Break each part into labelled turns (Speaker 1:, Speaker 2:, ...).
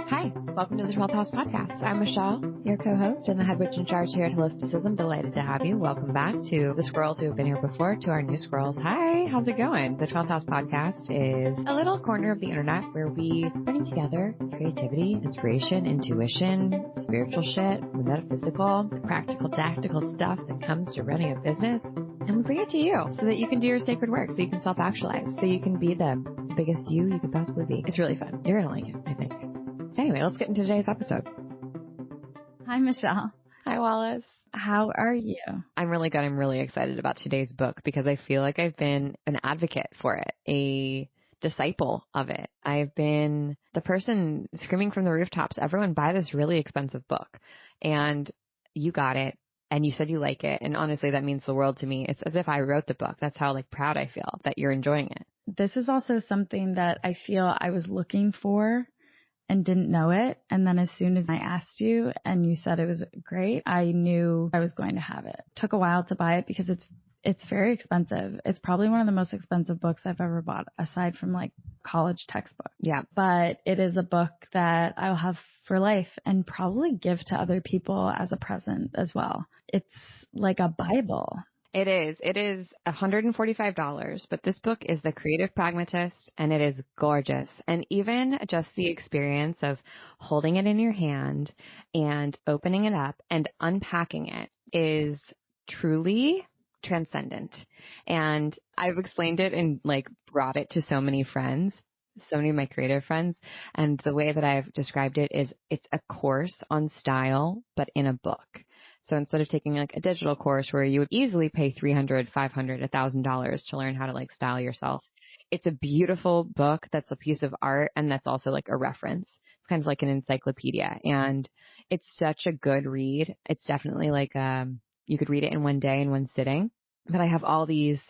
Speaker 1: Hi, welcome to the 12th House podcast. I'm Michelle, your co-host and the head witch in charge here at Holisticism. Delighted to have you. Welcome back to the squirrels who have been here before, to our new squirrels. Hi, how's it going? The 12th House podcast is a little corner of the internet where we bring together creativity, inspiration, intuition, spiritual shit, the metaphysical, the practical, tactical stuff that comes to running a business. And we bring it to you so that you can do your sacred work, so you can self-actualize, so you can be the biggest you could possibly be. It's really fun. You're going to like it, I think. Anyway, let's get into today's episode.
Speaker 2: Hi, Michelle.
Speaker 1: Hi, Wallace.
Speaker 2: How are you?
Speaker 1: I'm really good. I'm really excited about today's book because I feel like I've been an advocate for it, a disciple of it. I've been the person screaming from the rooftops, everyone buy this really expensive book. And you got it. And you said you like it. And honestly, that means the world to me. It's as if I wrote the book. That's how proud I feel that you're enjoying it.
Speaker 2: This is also something that I feel I was looking for and didn't know it. And then as soon as I asked you and you said it was great, I knew I was going to have it. Took a while to buy it because it's very expensive. It's probably one of the most expensive books I've ever bought, aside from college textbook.
Speaker 1: Yeah.
Speaker 2: But it is a book that I'll have for life and probably give to other people as a present as well. It's like a Bible.
Speaker 1: It is. It is $145, but this book is The Creative Pragmatist, and it is gorgeous. And even just the experience of holding it in your hand and opening it up and unpacking it is truly transcendent. And I've explained it and brought it to so many friends, so many of my creative friends. And the way that I've described it is it's a course on style, but in a book. So instead of taking a digital course where you would easily pay $300, $500, $1,000 to learn how to style yourself, it's a beautiful book that's a piece of art, and that's also a reference. It's kind of like an encyclopedia, and it's such a good read. It's definitely you could read it in one day in one sitting. But I have all these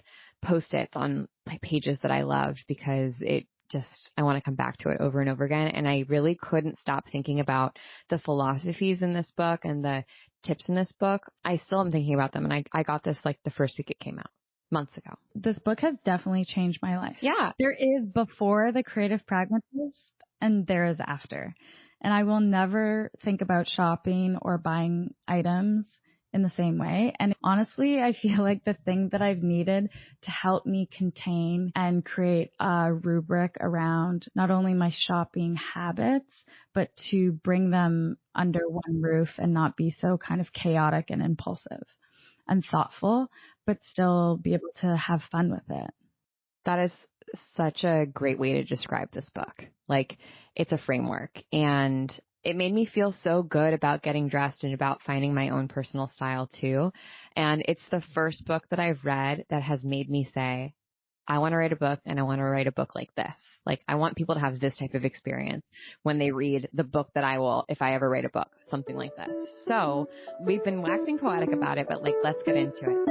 Speaker 1: post-its on pages that I loved because I want to come back to it over and over again. And I really couldn't stop thinking about the philosophies in this book and the tips in this book. I still am thinking about them. And I got this the first week it came out, months ago.
Speaker 2: This book has definitely changed my life.
Speaker 1: Yeah.
Speaker 2: There is before The Creative Pragmatist and there is after. And I will never think about shopping or buying items in the same way. And honestly, I feel like the thing that I've needed to help me contain and create a rubric around not only my shopping habits, but to bring them under one roof and not be so kind of chaotic and impulsive and thoughtful, but still be able to have fun with it.
Speaker 1: That is such a great way to describe this book. It's a framework, and it made me feel so good about getting dressed and about finding my own personal style too. And it's the first book that I've read that has made me say, I want to write a book, and I want to write a book like this. I want people to have this type of experience when they read the book that I will, if I ever write a book, something like this. So we've been waxing poetic about it, but let's get into it.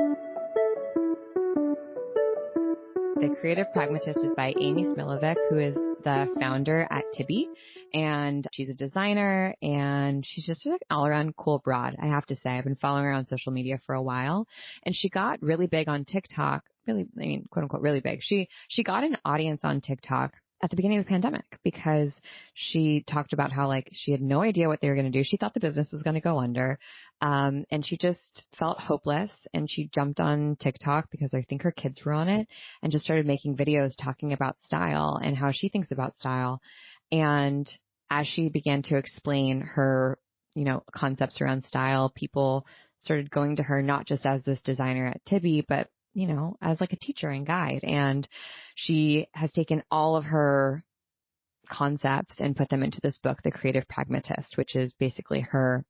Speaker 1: The Creative Pragmatist is by Amy Smilovic, who is the founder at Tibi, and she's a designer, and she's just an all-around cool broad, I have to say. I've been following her on social media for a while, and she got really big on TikTok, quote unquote, really big. She got an audience on TikTok at the beginning of the pandemic because she talked about how she had no idea what they were going to do. She thought the business was going to go under. And she just felt hopeless, and she jumped on TikTok because I think her kids were on it and just started making videos talking about style and how she thinks about style. And as she began to explain her, concepts around style, people started going to her not just as this designer at Tibi, but as a teacher and guide. And she has taken all of her concepts and put them into this book, The Creative Pragmatist, which is basically her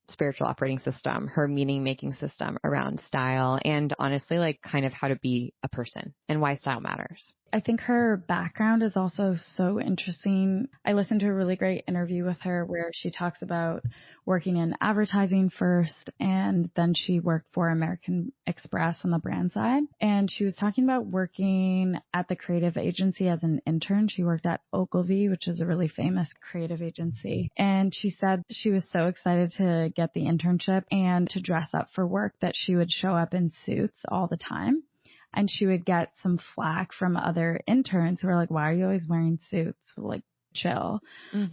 Speaker 1: spiritual operating system, her meaning-making system around style, and honestly, kind of how to be a person and why style matters.
Speaker 2: I think her background is also so interesting. I listened to a really great interview with her where she talks about working in advertising first, and then she worked for American Express on the brand side. And she was talking about working at the creative agency as an intern. She worked at Ogilvy, which is a really famous creative agency. And she said she was so excited to get the internship and to dress up for work that she would show up in suits all the time. And she would get some flack from other interns who were like, why are you always wearing suits? chill.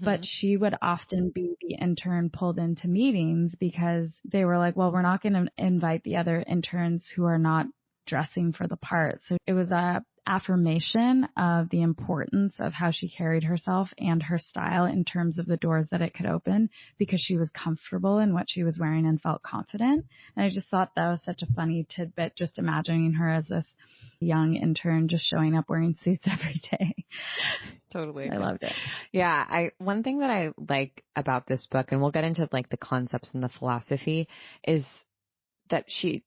Speaker 2: But she would often be the intern pulled into meetings because they were like, well, we're not going to invite the other interns who are not dressing for the part. So it was a affirmation of the importance of how she carried herself and her style in terms of the doors that it could open, because she was comfortable in what she was wearing and felt confident. And I just thought that was such a funny tidbit, just imagining her as this young intern just showing up wearing suits every day.
Speaker 1: Totally.
Speaker 2: I loved it.
Speaker 1: Yeah. One thing that I like about this book, and we'll get into like the concepts and the philosophy, is that she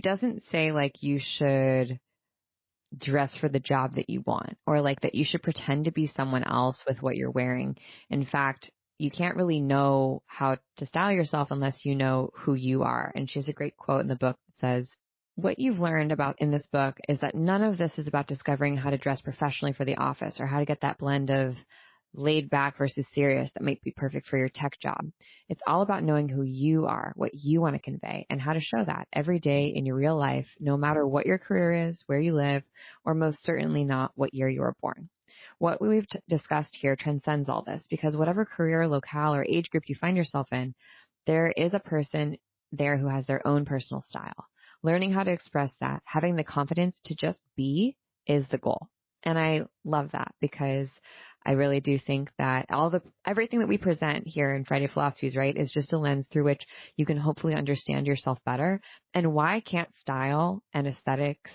Speaker 1: doesn't say like you should dress for the job that you want, or like that you should pretend to be someone else with what you're wearing. In fact, you can't really know how to style yourself unless you know who you are. And she has a great quote in the book that says, what you've learned about in this book is that none of this is about discovering how to dress professionally for the office or how to get that blend of laid back versus serious that might be perfect for your tech job. It's all about knowing who you are, what you want to convey, and how to show that every day in your real life, no matter what your career is, where you live, or most certainly not what year you were born. What we've discussed here transcends all this, because whatever career, locale, or age group you find yourself in, there is a person there who has their own personal style. Learning how to express that, having the confidence to just be, is the goal. And I love that, because I really do think that everything that we present here in Friday Philosophies, right, is just a lens through which you can hopefully understand yourself better. And why can't style and aesthetics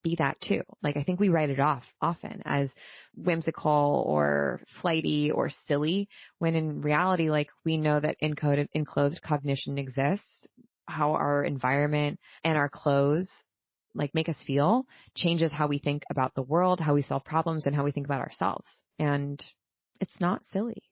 Speaker 1: be that too? Like, I think we write it off often as whimsical or flighty or silly, when in reality, like, we know that enclothed cognition exists. How our environment and our clothes like make us feel changes how we think about the world, how we solve problems, and how we think about ourselves. And it's not silly.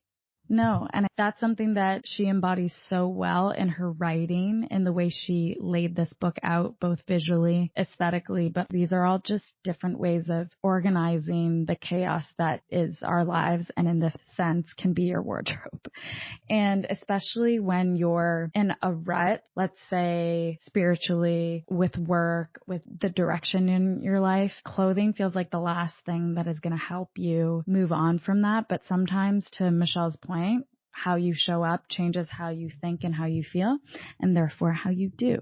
Speaker 2: No, and that's something that she embodies so well in her writing, in the way she laid this book out, both visually, aesthetically, but these are all just different ways of organizing the chaos that is our lives, and in this sense can be your wardrobe. And especially when you're in a rut, let's say spiritually, with work, with the direction in your life, clothing feels like the last thing that is going to help you move on from that. But sometimes, to Michelle's point, how you show up changes how you think and how you feel, and therefore how you do.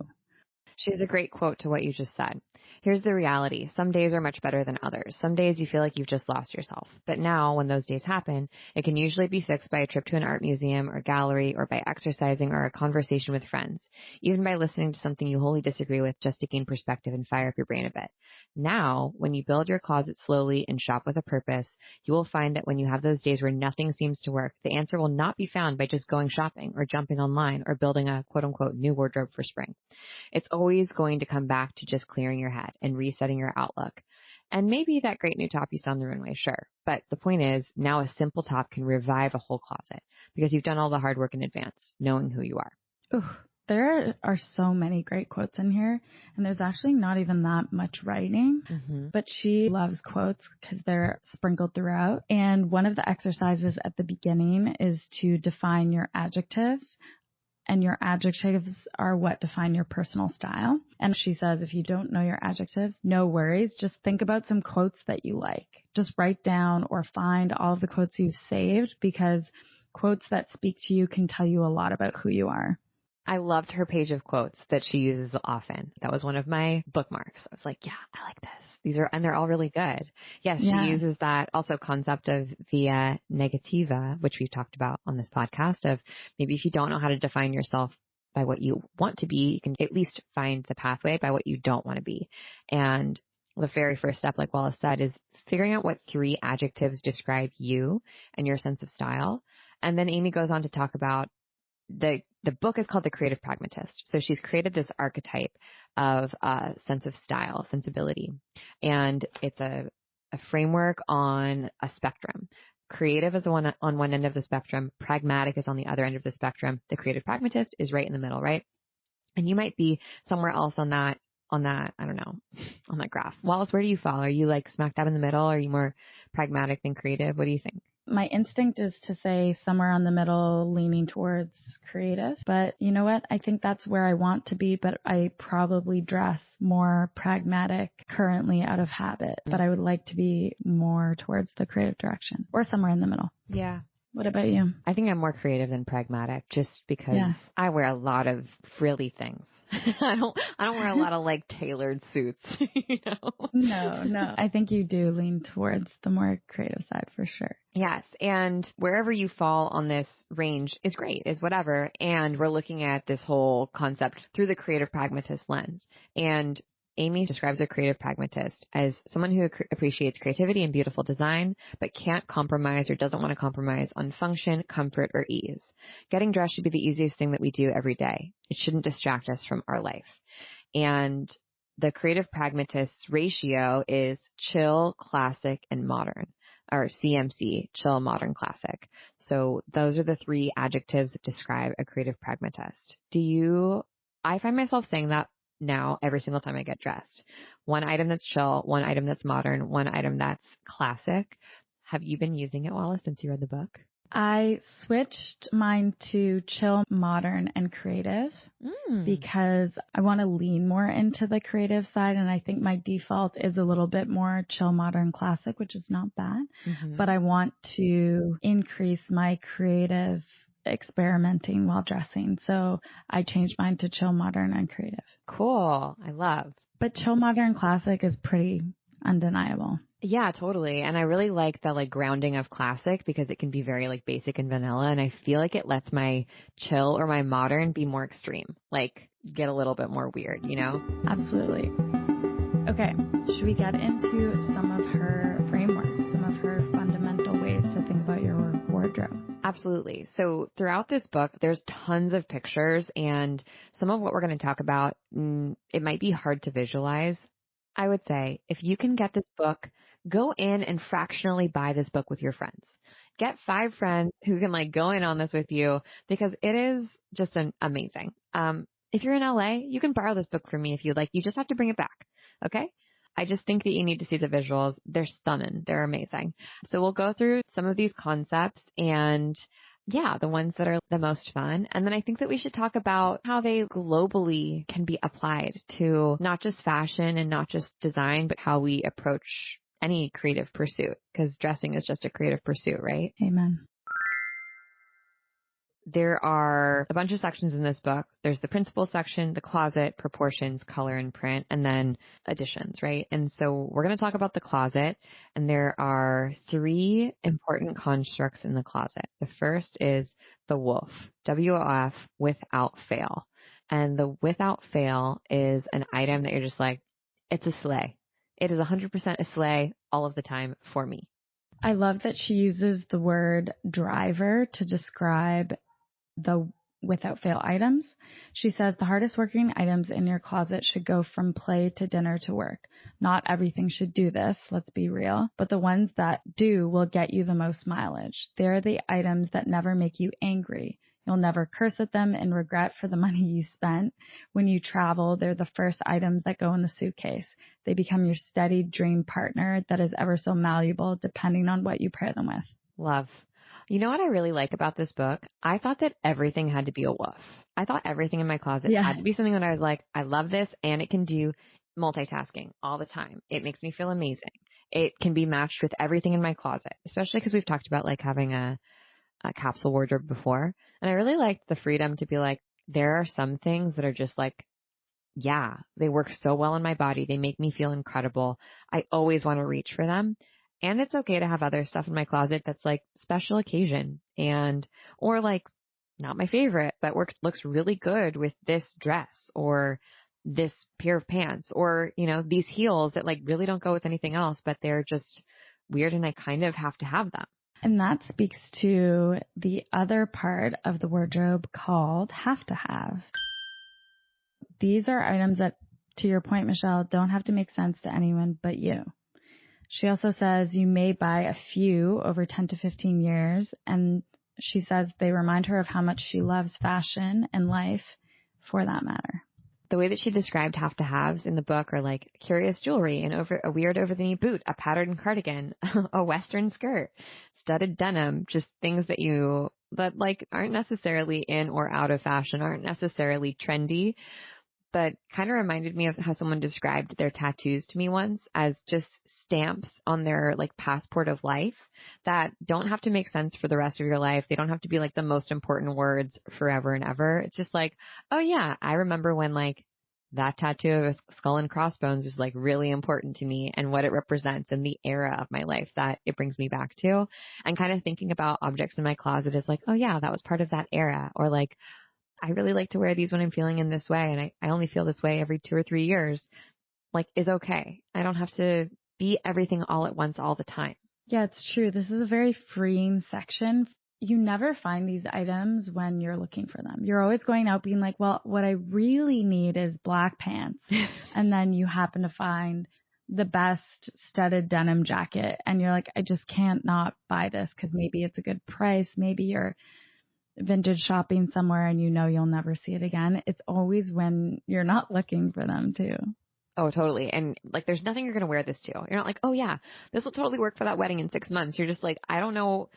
Speaker 1: She has a great quote to what you just said. Here's the reality. Some days are much better than others. Some days you feel like you've just lost yourself. But now, when those days happen, it can usually be fixed by a trip to an art museum or gallery, or by exercising, or a conversation with friends, even by listening to something you wholly disagree with just to gain perspective and fire up your brain a bit. Now, when you build your closet slowly and shop with a purpose, you will find that when you have those days where nothing seems to work, the answer will not be found by just going shopping or jumping online or building a quote unquote new wardrobe for spring. It's always going to come back to just clearing your head and resetting your outlook. And maybe that great new top you saw on the runway, sure. But the point is, now a simple top can revive a whole closet, because you've done all the hard work in advance, knowing who you are.
Speaker 2: Ooh, there are so many great quotes in here, and there's actually not even that much writing, but she loves quotes because they're sprinkled throughout. And one of the exercises at the beginning is to define your adjectives. And your adjectives are what define your personal style. And she says, if you don't know your adjectives, no worries. Just think about some quotes that you like. Just write down or find all of the quotes you've saved, because quotes that speak to you can tell you a lot about who you are.
Speaker 1: I loved her page of quotes that she uses often. That was one of my bookmarks. I was like, yeah, I like this. And they're all really good. Yes, she uses that also concept of via negativa, which we've talked about on this podcast, of maybe if you don't know how to define yourself by what you want to be, you can at least find the pathway by what you don't want to be. And the very first step, like Wallace said, is figuring out what 3 adjectives describe you and your sense of style. And then Amy goes on to talk about the book is called The Creative Pragmatist. So she's created this archetype of a sense of style, sensibility. And it's a framework on a spectrum. Creative is on one end of the spectrum. Pragmatic is on the other end of the spectrum. The Creative Pragmatist is right in the middle, right? And you might be somewhere else on that, I don't know, on that graph. Wallace, where do you fall? Are you like smack dab in the middle? Are you more pragmatic than creative? What do you think?
Speaker 2: My instinct is to say somewhere on the middle, leaning towards creative. But you know what? I think that's where I want to be, but I probably dress more pragmatic currently out of habit. But I would like to be more towards the creative direction or somewhere in the middle.
Speaker 1: Yeah.
Speaker 2: What about you?
Speaker 1: I think I'm more creative than pragmatic just because I wear a lot of frilly things. I don't wear a lot of like tailored suits, you know?
Speaker 2: No. I think you do lean towards the more creative side for sure.
Speaker 1: Yes. And wherever you fall on this range is great, is whatever. And we're looking at this whole concept through the creative pragmatist lens. And Amy describes a creative pragmatist as someone who appreciates creativity and beautiful design, but can't compromise or doesn't want to compromise on function, comfort, or ease. Getting dressed should be the easiest thing that we do every day. It shouldn't distract us from our life. And the creative pragmatist's ratio is chill, classic, and modern, or CMC, chill, modern, classic. So those are the three adjectives that describe a creative pragmatist. I find myself saying that now every single time I get dressed. One item that's chill, one item that's modern, one item that's classic. Have you been using it, Wallace, since you read the book?
Speaker 2: I switched mine to chill, modern, and creative because I want to lean more into the creative side. And I think my default is a little bit more chill, modern, classic, which is not bad. But I want to increase my creative experimenting while dressing. So I changed mine to chill, modern, and creative.
Speaker 1: Cool. I love.
Speaker 2: But chill, modern, classic is pretty undeniable.
Speaker 1: Yeah, totally. And I really like the like grounding of classic because it can be very like basic and vanilla. And I feel like it lets my chill or my modern be more extreme, like get a little bit more weird, you know?
Speaker 2: Absolutely. Okay. Should we get into some of her frameworks, some of her fundamental ways to think about your wardrobe?
Speaker 1: Absolutely. So throughout this book, there's tons of pictures, and some of what we're going to talk about, it might be hard to visualize. I would say if you can get this book, go in and fractionally buy this book with your friends. Get 5 friends who can like go in on this with you because it is just amazing. If you're in LA, you can borrow this book from me if you'd like. You just have to bring it back. Okay. I just think that you need to see the visuals. They're stunning. They're amazing. So we'll go through some of these concepts and the ones that are the most fun. And then I think that we should talk about how they globally can be applied to not just fashion and not just design, but how we approach any creative pursuit, because dressing is just a creative pursuit, right?
Speaker 2: Amen.
Speaker 1: There are a bunch of sections in this book. There's the principles section, the closet, proportions, color and print, and then additions, right? And so we're going to talk about the closet, and there are 3 important constructs in the closet. The first is the WOF, W-O-F, without fail. And the without fail is an item that you're just like, it's a sleigh. It is 100% a sleigh all of the time for me.
Speaker 2: I love that she uses the word driver to describe the without fail items. She says the hardest working items in your closet should go from play to dinner to work. Not everything should do this, let's be real, but the ones that do will get you the most mileage. They're the items that never make you angry. You'll never curse at them and regret for the money you spent. When you travel, they're the first items that go in the suitcase. They become your steady dream partner that is ever so malleable depending on what you pair them with.
Speaker 1: Love. You know what I really like about this book? I thought that everything had to be a woof. I thought everything in my closet had to be something that I was like, I love this, and it can do multitasking all the time. It makes me feel amazing. It can be matched with everything in my closet, especially because we've talked about like having a capsule wardrobe before. And I really liked the freedom to be like, there are some things that are just like, they work so well in my body. They make me feel incredible. I always want to reach for them. And it's okay to have other stuff in my closet that's like special occasion or like not my favorite, but looks really good with this dress or this pair of pants or, you know, these heels that like really don't go with anything else, but they're just weird and I kind of have to have them.
Speaker 2: And that speaks to the other part of the wardrobe called have to have. These are items that, to your point, Michelle, don't have to make sense to anyone but you. She also says you may buy a few over 10 to 15 years, and she says they remind her of how much she loves fashion and life for that matter.
Speaker 1: the way that she described have to haves in the book are like curious jewelry, and a weird over the knee boot, a patterned cardigan, a Western skirt, studded denim, just things that like aren't necessarily in or out of fashion, aren't necessarily trendy, but kind of reminded me of how someone described their tattoos to me once as just stamps on their like passport of life that don't have to make sense for the rest of your life. They don't have to be like the most important words forever and ever. It's just like, oh yeah, I remember when like that tattoo of a skull and crossbones was like really important to me and what it represents and the era of my life that it brings me back to. And kind of thinking about objects in my closet is like, oh yeah, that was part of that era. Or like, I really like to wear these when I'm feeling in this way, and I only feel this way every 2 or 3 years, like, is okay. I don't have to be everything all at once all the time.
Speaker 2: Yeah, it's true. This is a very freeing section. You never find these items when you're looking for them. You're always going out being like, well, what I really need is black pants. And then you happen to find the best studded denim jacket, and you're like, I just can't not buy this because maybe it's a good price. Maybe you're vintage shopping somewhere and you know you'll never see it again. It's always when you're not looking for them too.
Speaker 1: Oh, totally. And like, there's nothing you're going to wear this to. You're not like, oh yeah, this will totally work for that wedding in 6 months. You're just like, I don't know.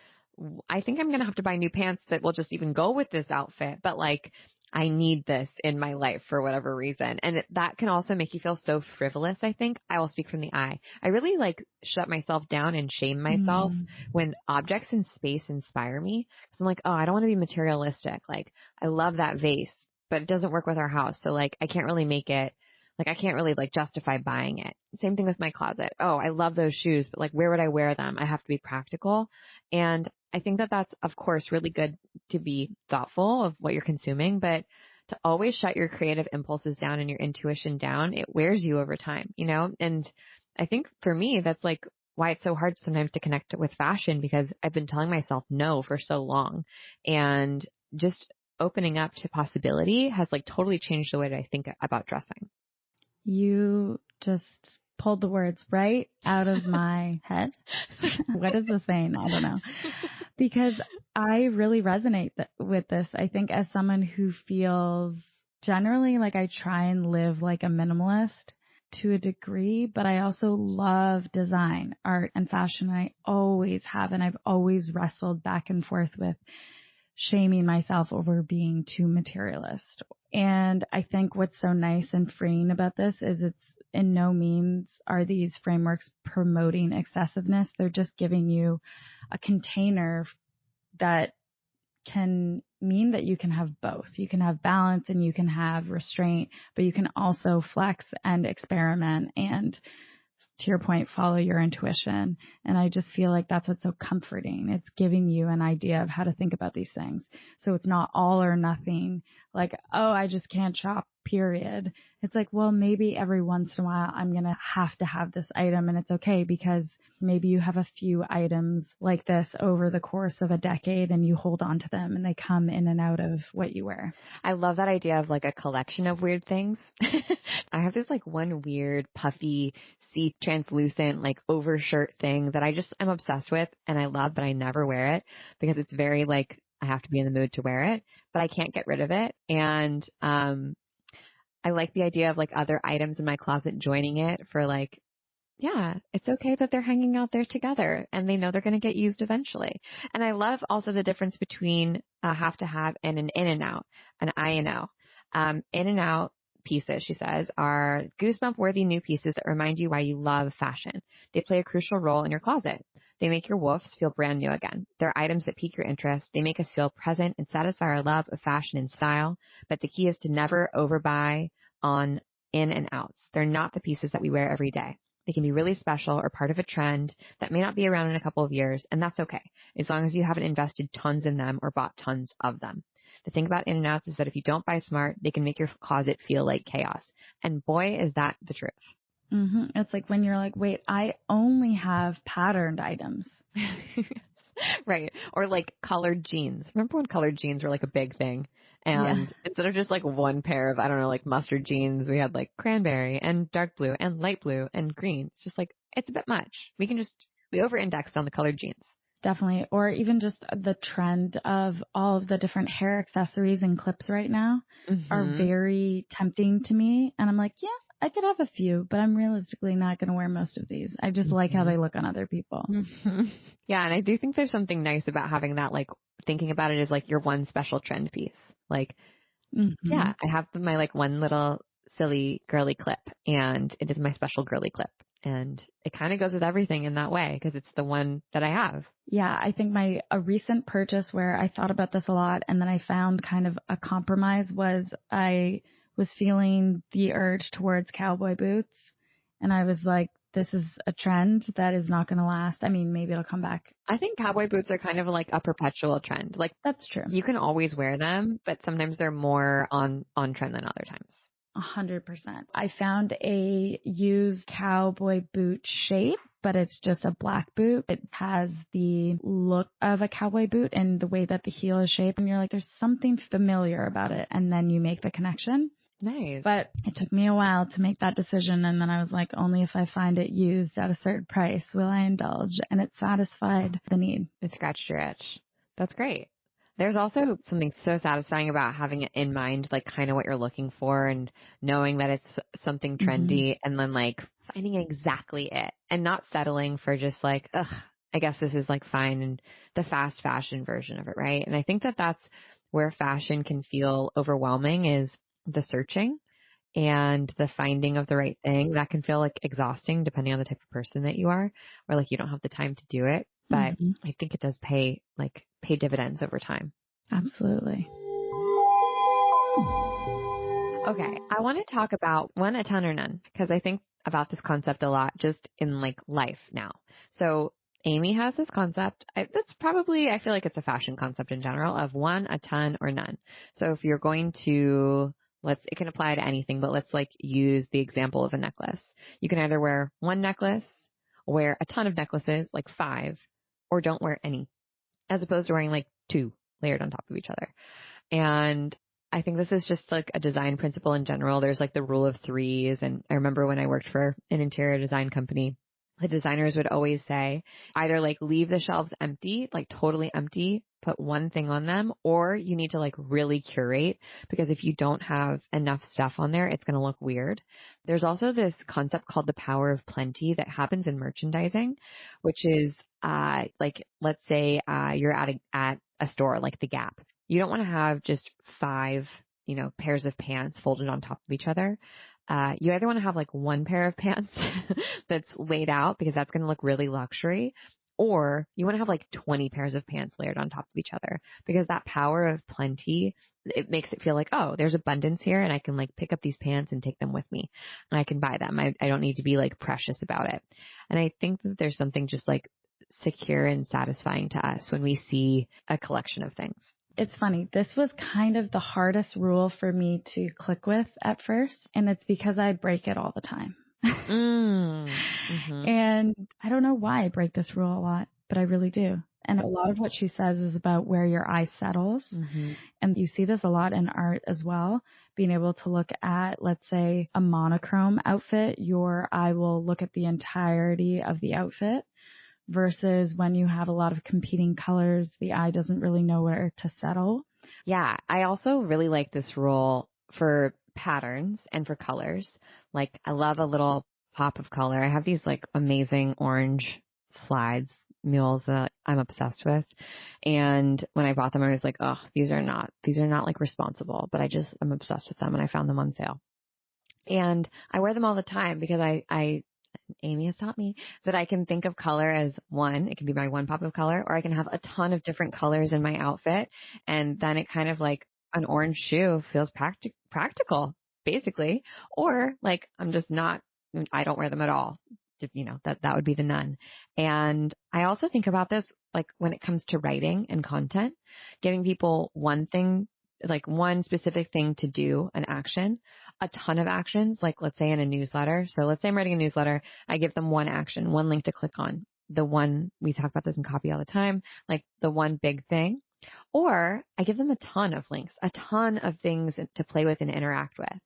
Speaker 1: I think I'm going to have to buy new pants that will just even go with this outfit. But like, I need this in my life for whatever reason. And that can also make you feel so frivolous, I think. I will speak from the I. I really like shut myself down and shame myself when objects in space inspire me. Because I'm like, oh, I don't want to be materialistic. Like, I love that vase, but it doesn't work with our house. So like, I can't really make it. Like, I can't really like justify buying it. Same thing with my closet. Oh, I love those shoes, but like, where would I wear them? I have to be practical. And I think that that's, of course, really good to be thoughtful of what you're consuming, but to always shut your creative impulses down and your intuition down, it wears you over time, you know? And I think for me, that's like why it's so hard sometimes to connect with fashion, because I've been telling myself no for so long, and just opening up to possibility has like totally changed the way that I think about dressing.
Speaker 2: You just pulled the words right out of my head. What is the saying? I don't know. Because I really resonate with this. I think as someone who feels generally like I try and live like a minimalist to a degree, but I also love design, art, and fashion. I always have, and I've always wrestled back and forth with shaming myself over being too materialist. And I think what's so nice and freeing about this is it's in no means are these frameworks promoting excessiveness. They're just giving you a container that can mean that you can have both. You can have balance and you can have restraint, but you can also flex and experiment and, to your point, follow your intuition. And I just feel like that's what's so comforting. It's giving you an idea of how to think about these things. So it's not all or nothing, like, oh, I just can't shop, period. It's like, well, maybe every once in a while I'm going to have this item, and it's okay, because maybe you have a few items like this over the course of a decade and you hold on to them and they come in and out of what you wear.
Speaker 1: I love that idea of like a collection of weird things. I have this like one weird puffy, see translucent, like overshirt thing that I just am obsessed with and I love, but I never wear it because it's very like, I have to be in the mood to wear it, but I can't get rid of it. And, I like the idea of like other items in my closet joining it for like, yeah, it's okay that they're hanging out there together and they know they're going to get used eventually. And I love also the difference between a have to have and an in and out, an I and O. In and out pieces, she says, are goosebump worthy new pieces that remind you why you love fashion. They play a crucial role in your closet. They make your woofs feel brand new again. They're items that pique your interest. They make us feel present and satisfy our love of fashion and style. But the key is to never overbuy on in and outs. They're not the pieces that we wear every day. They can be really special or part of a trend that may not be around in a couple of years, and that's okay, as long as you haven't invested tons in them or bought tons of them. The thing about in and outs is that if you don't buy smart, they can make your closet feel like chaos. And boy, is that the truth.
Speaker 2: Mm-hmm. It's like when you're like, wait, I only have patterned items.
Speaker 1: Right. Or like colored jeans. Remember when colored jeans were like a big thing? And instead of just like one pair of, I don't know, like mustard jeans, we had like cranberry and dark blue and light blue and green. It's just like, it's a bit much. We over-indexed on the colored jeans.
Speaker 2: Definitely. Or even just the trend of all of the different hair accessories and clips right now are very tempting to me. And I'm like, yeah, I could have a few, but I'm realistically not going to wear most of these. I just like how they look on other people.
Speaker 1: Yeah. And I do think there's something nice about having that, like thinking about it as like your one special trend piece. Like, yeah, I have my like one little silly girly clip, and it is my special girly clip. And it kind of goes with everything in that way because it's the one that I have.
Speaker 2: Yeah, I think a recent purchase where I thought about this a lot and then I found kind of a compromise was I was feeling the urge towards cowboy boots. And I was like, this is a trend that is not going to last. I mean, maybe it'll come back.
Speaker 1: I think cowboy boots are kind of like a perpetual trend. Like,
Speaker 2: that's true.
Speaker 1: You can always wear them, but sometimes they're more on trend than other times.
Speaker 2: 100%. I found a used cowboy boot shape, but it's just a black boot. It has the look of a cowboy boot and the way that the heel is shaped. And you're like, there's something familiar about it. And then you make the connection.
Speaker 1: Nice.
Speaker 2: But it took me a while to make that decision. And then I was like, only if I find it used at a certain price will I indulge. And it satisfied the need.
Speaker 1: It scratched your itch. That's great. There's also something so satisfying about having it in mind, like kind of what you're looking for and knowing that it's something trendy and then like finding exactly it and not settling for just like, ugh, I guess this is like fine and the fast fashion version of it, right? And I think that that's where fashion can feel overwhelming is the searching and the finding of the right thing. That can feel like exhausting depending on the type of person that you are, or like you don't have the time to do it. But I think it does pay dividends over time.
Speaker 2: Absolutely.
Speaker 1: Okay. I want to talk about one, a ton or none, because I think about this concept a lot just in like life now. So Amy has this concept. That's probably, I feel like it's a fashion concept in general of one, a ton or none. So if you're going to, it can apply to anything, but let's like use the example of a necklace. You can either wear one necklace, wear a ton of necklaces, like 5, or don't wear any, as opposed to wearing like 2 layered on top of each other. And I think this is just like a design principle in general. There's like the rule of 3s. And I remember when I worked for an interior design company, the designers would always say either like leave the shelves empty, like totally empty, put one thing on them, or you need to like really curate, because if you don't have enough stuff on there, it's going to look weird. There's also this concept called the power of plenty that happens in merchandising, which is like, let's say you're at a store like the Gap. You don't want to have just 5, pairs of pants folded on top of each other. You either want to have like one pair of pants that's laid out because that's going to look really luxury, or you want to have like 20 pairs of pants layered on top of each other, because that power of plenty, it makes it feel like, oh, there's abundance here and I can like pick up these pants and take them with me and I can buy them. I don't need to be like precious about it. And I think that there's something just like secure and satisfying to us when we see a collection of things.
Speaker 2: It's funny. This was kind of the hardest rule for me to click with at first, and it's because I break it all the time. And I don't know why I break this rule a lot, but I really do. And a lot of what she says is about where your eye settles. And you see this a lot in art as well. Being able to look at, let's say, a monochrome outfit, your eye will look at the entirety of the outfit. Versus when you have a lot of competing colors, the eye doesn't really know where to settle.
Speaker 1: Yeah, I also really like this rule for patterns and for colors. Like, I love a little pop of color. I have these like amazing orange slides mules that I'm obsessed with. And when I bought them, I was like, oh, these are not like responsible, but I'm obsessed with them and I found them on sale. And I wear them all the time because Amy has taught me that I can think of color as one. It can be my one pop of color, or I can have a ton of different colors in my outfit. And then it kind of like an orange shoe feels practical, basically. Or like I don't wear them at all. That would be the none. And I also think about this, like when it comes to writing and content, giving people one thing, like one specific thing to do, an action, a ton of actions, like let's say in a newsletter. So let's say I'm writing a newsletter. I give them one action, one link to click on, the one, we talk about this in copy all the time, like the one big thing, or I give them a ton of links, a ton of things to play with and interact with.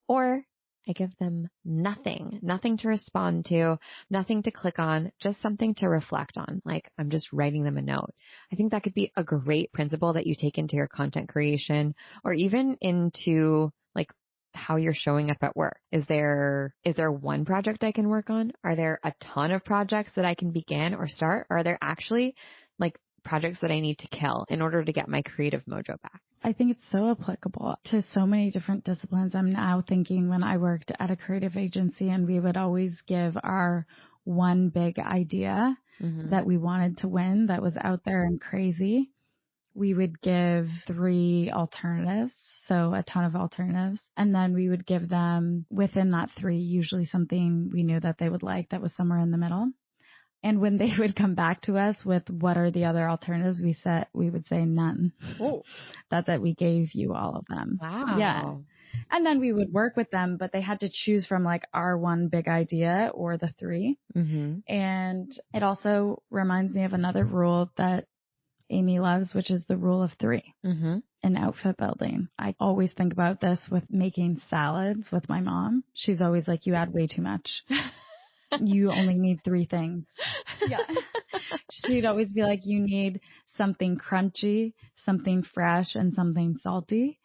Speaker 1: Or I give them nothing to respond to, nothing to click on, just something to reflect on. Like I'm just writing them a note. I think that could be a great principle that you take into your content creation or even into like how you're showing up at work. Is there one project I can work on? Are there a ton of projects that I can begin or start? Or are there actually like projects that I need to kill in order to get my creative mojo back?
Speaker 2: I think it's so applicable to so many different disciplines. I'm now thinking when I worked at a creative agency and we would always give our one big idea that we wanted to win that was out there and crazy. We would give 3 alternatives, so a ton of alternatives. And then we would give them within that 3, usually something we knew that they would like that was somewhere in the middle. And when they would come back to us with what are the other alternatives, we would say none.
Speaker 1: Oh,
Speaker 2: That's it. We gave you all of them.
Speaker 1: wow.
Speaker 2: Yeah. And then we would work with them, but they had to choose from like our one big idea or the 3. And it also reminds me of another rule that Amy loves, which is the rule of 3 in outfit building. I always think about this with making salads with my mom. She's always like, you add way too much. You only need 3 things. Yeah. She'd always be like, you need something crunchy, something fresh, and something salty.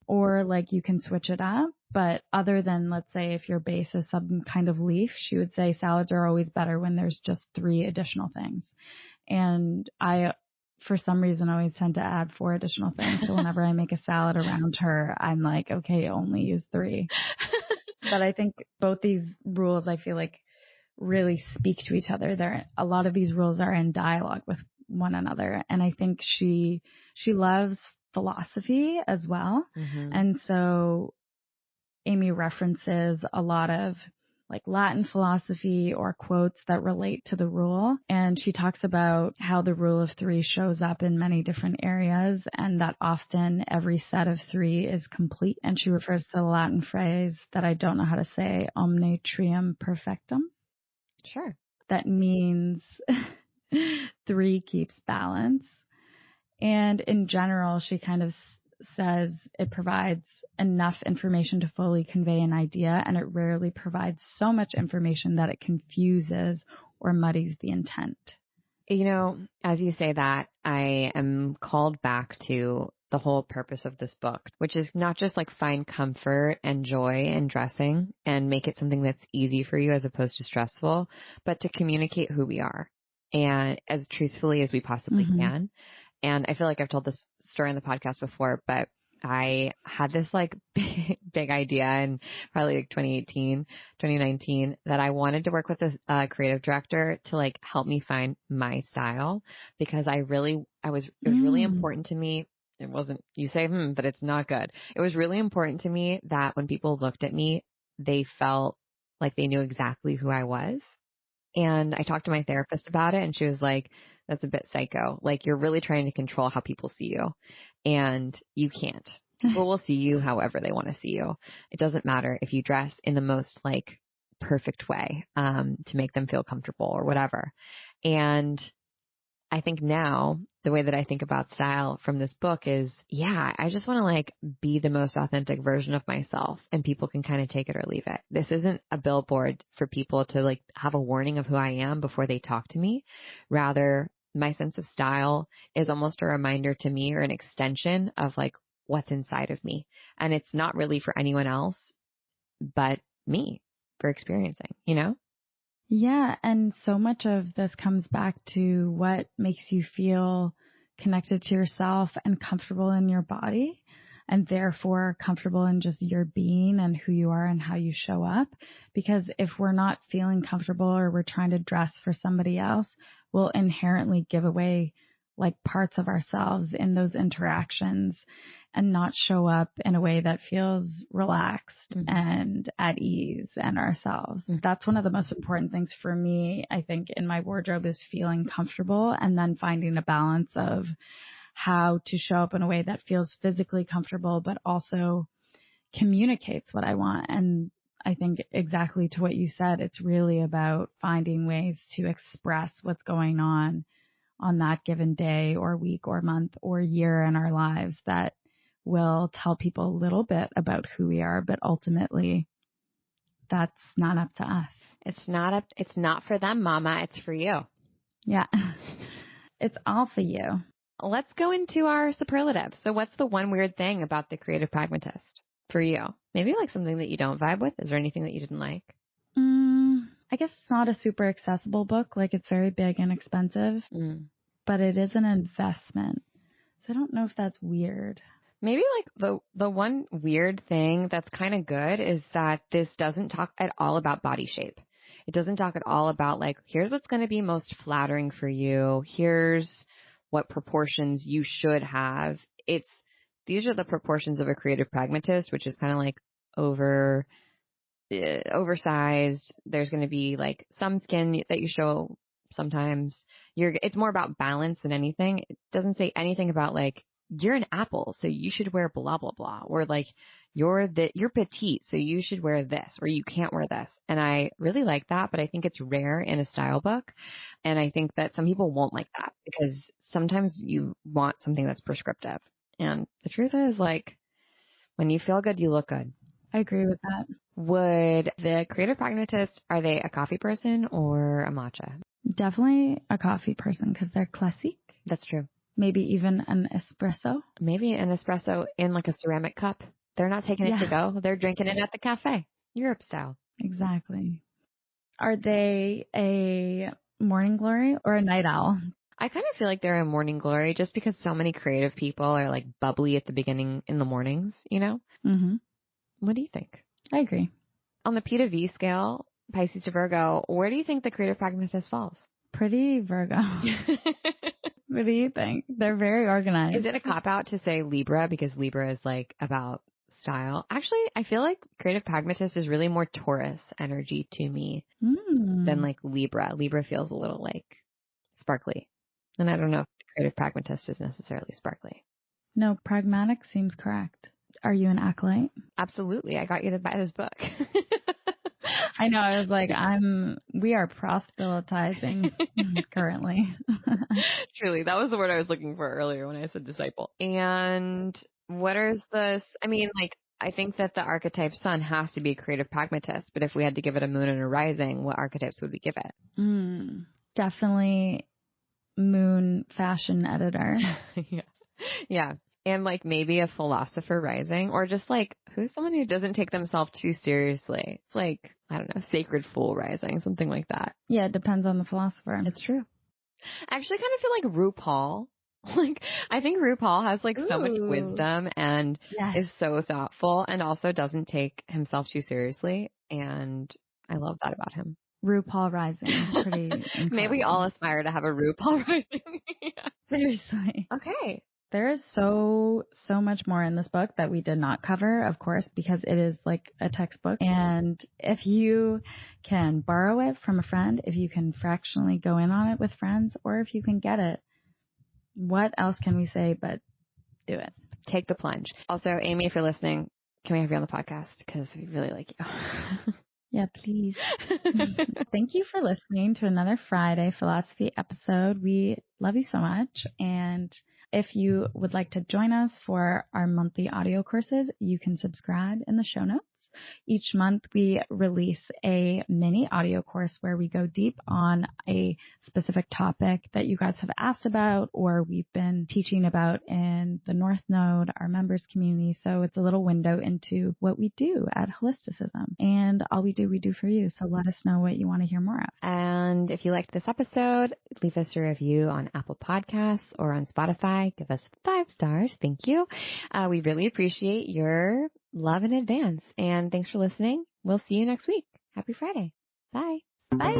Speaker 2: Or like you can switch it up. But other than, let's say, if your base is some kind of leaf, she would say salads are always better when there's just 3 additional things. And I, for some reason, always tend to add 4 additional things. So whenever I make a salad around her, I'm like, okay, only use 3. But I think both these rules, I feel like, really speak to each other. A lot of these rules are in dialogue with one another. And I think she loves philosophy as well. And so Amy references a lot of like Latin philosophy or quotes that relate to the rule. And she talks about how the rule of 3 shows up in many different areas and that often every set of 3 is complete. And she refers to the Latin phrase that I don't know how to say, omne trium perfectum.
Speaker 1: Sure.
Speaker 2: That means 3 keeps balance. And in general, she kind of says it provides enough information to fully convey an idea, and it rarely provides so much information that it confuses or muddies the intent.
Speaker 1: You know, as you say that, I am called back to the whole purpose of this book, which is not just like find comfort and joy in dressing and make it something that's easy for you as opposed to stressful, but to communicate who we are and as truthfully as we possibly can. And I feel like I've told this story on the podcast before, but I had this like big idea in probably like 2019 that I wanted to work with a creative director to like help me find my style because it was really important to me. It wasn't, you say, but it's not good. It was really important to me that when people looked at me, they felt like they knew exactly who I was. And I talked to my therapist about it and she was like, that's a bit psycho. Like you're really trying to control how people see you and you can't. People will see you however they want to see you. It doesn't matter if you dress in the most like perfect way, to make them feel comfortable or whatever. And I think now the way that I think about style from this book is, I just want to like be the most authentic version of myself and people can kind of take it or leave it. This isn't a billboard for people to like have a warning of who I am before they talk to me. Rather, my sense of style is almost a reminder to me or an extension of like what's inside of me. And it's not really for anyone else but me for experiencing, you know?
Speaker 2: Yeah, and so much of this comes back to what makes you feel connected to yourself and comfortable in your body, and therefore comfortable in just your being and who you are and how you show up. Because if we're not feeling comfortable or we're trying to dress for somebody else, we'll inherently give away like parts of ourselves in those interactions and not show up in a way that feels relaxed and at ease and ourselves. That's one of the most important things for me, I think, in my wardrobe is feeling comfortable and then finding a balance of how to show up in a way that feels physically comfortable, but also communicates what I want. And I think exactly to what you said, it's really about finding ways to express what's going on that given day or week or month or year in our lives that will tell people a little bit about who we are, but ultimately that's not up to us.
Speaker 1: It's not for them, mama. It's for you.
Speaker 2: Yeah. It's all for you.
Speaker 1: Let's go into our superlatives. So what's the one weird thing about the Creative Pragmatist for you? Maybe like something that you don't vibe with. Is there anything that you didn't like?
Speaker 2: I guess it's not a super accessible book. Like it's very big and expensive, but it is an investment. So I don't know if that's weird.
Speaker 1: Maybe like the one weird thing that's kind of good is that this doesn't talk at all about body shape. It doesn't talk at all about like, here's what's going to be most flattering for you. Here's what proportions you should have. These are the proportions of a creative pragmatist, which is kind of like oversized. There's going to be like some skin that you show sometimes. It's more about balance than anything. It doesn't say anything about like, you're an apple, so you should wear blah, blah, blah. Or like, you're petite, so you should wear this, or you can't wear this. And I really like that, but I think it's rare in a style book. And I think that some people won't like that because sometimes you want something that's prescriptive. And the truth is like, when you feel good, you look good.
Speaker 2: I agree with that.
Speaker 1: Would the Creative Pragmatist, are they a coffee person or a matcha?
Speaker 2: Definitely a coffee person because they're classic.
Speaker 1: That's true.
Speaker 2: Maybe even an espresso.
Speaker 1: Maybe an espresso in like a ceramic cup. They're not taking it to go. They're drinking it at the cafe, Europe style.
Speaker 2: Exactly. Are they a morning glory or a night owl?
Speaker 1: I kind of feel like they're a morning glory just because so many creative people are like bubbly at the beginning in the mornings, you know?
Speaker 2: Mm-hmm.
Speaker 1: What do you think?
Speaker 2: I agree.
Speaker 1: On the P to V scale, Pisces to Virgo, where do you think the Creative Pragmatist falls?
Speaker 2: Pretty Virgo. What do you think? They're very organized.
Speaker 1: Is it a cop-out to say Libra because Libra is like about style? Actually, I feel like Creative Pragmatist is really more Taurus energy to me than like Libra. Libra feels a little like sparkly. And I don't know if the Creative Pragmatist is necessarily sparkly.
Speaker 2: No, pragmatic seems correct. Are you an acolyte?
Speaker 1: Absolutely. I got you to buy this book.
Speaker 2: I know. I was like, we are proselytizing currently.
Speaker 1: Truly. That was the word I was looking for earlier when I said disciple. And what is this? I mean, like, I think that the archetype sun has to be a creative pragmatist, but if we had to give it a moon and a rising, what archetypes would we give it?
Speaker 2: Definitely moon fashion editor.
Speaker 1: Yeah. And like maybe a philosopher rising, or just like who's someone who doesn't take themselves too seriously. It's like, I don't know, sacred fool rising, something like that.
Speaker 2: Yeah, it depends on the philosopher.
Speaker 1: It's true. I actually kind of feel like RuPaul. Like, I think RuPaul has like so much wisdom and is so thoughtful and also doesn't take himself too seriously. And I love that about him.
Speaker 2: RuPaul rising. Pretty incredible.
Speaker 1: Maybe we all aspire to have a RuPaul rising. Yeah.
Speaker 2: Seriously.
Speaker 1: Okay.
Speaker 2: There is so much more in this book that we did not cover, of course, because it is like a textbook. And if you can borrow it from a friend, if you can fractionally go in on it with friends, or if you can get it, what else can we say but do it?
Speaker 1: Take the plunge. Also, Amy, if you're listening, can we have you on the podcast? Because we really like you.
Speaker 2: Yeah, please. Thank you for listening to another Friday philosophy episode. We love you so much. And if you would like to join us for our monthly audio courses, you can subscribe in the show notes. Each month we release a mini audio course where we go deep on a specific topic that you guys have asked about or we've been teaching about in the North Node, our members community. So it's a little window into what we do at Holisticism. And all we do for you. So let us know what you want to hear more of.
Speaker 1: And if you liked this episode, leave us a review on Apple Podcasts or on Spotify. Give us 5 stars. Thank you. We really appreciate your love in advance. And thanks for listening. We'll see you next week. Happy Friday. Bye.
Speaker 2: Bye.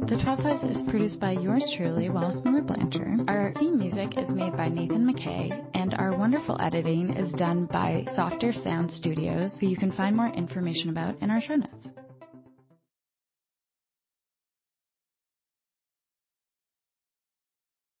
Speaker 2: The 12th House is produced by yours truly, Wallace Miller Blanchard. Our theme music is made by Nathan McKay, and our wonderful editing is done by Softer Sound Studios, who you can find more information about in our show notes.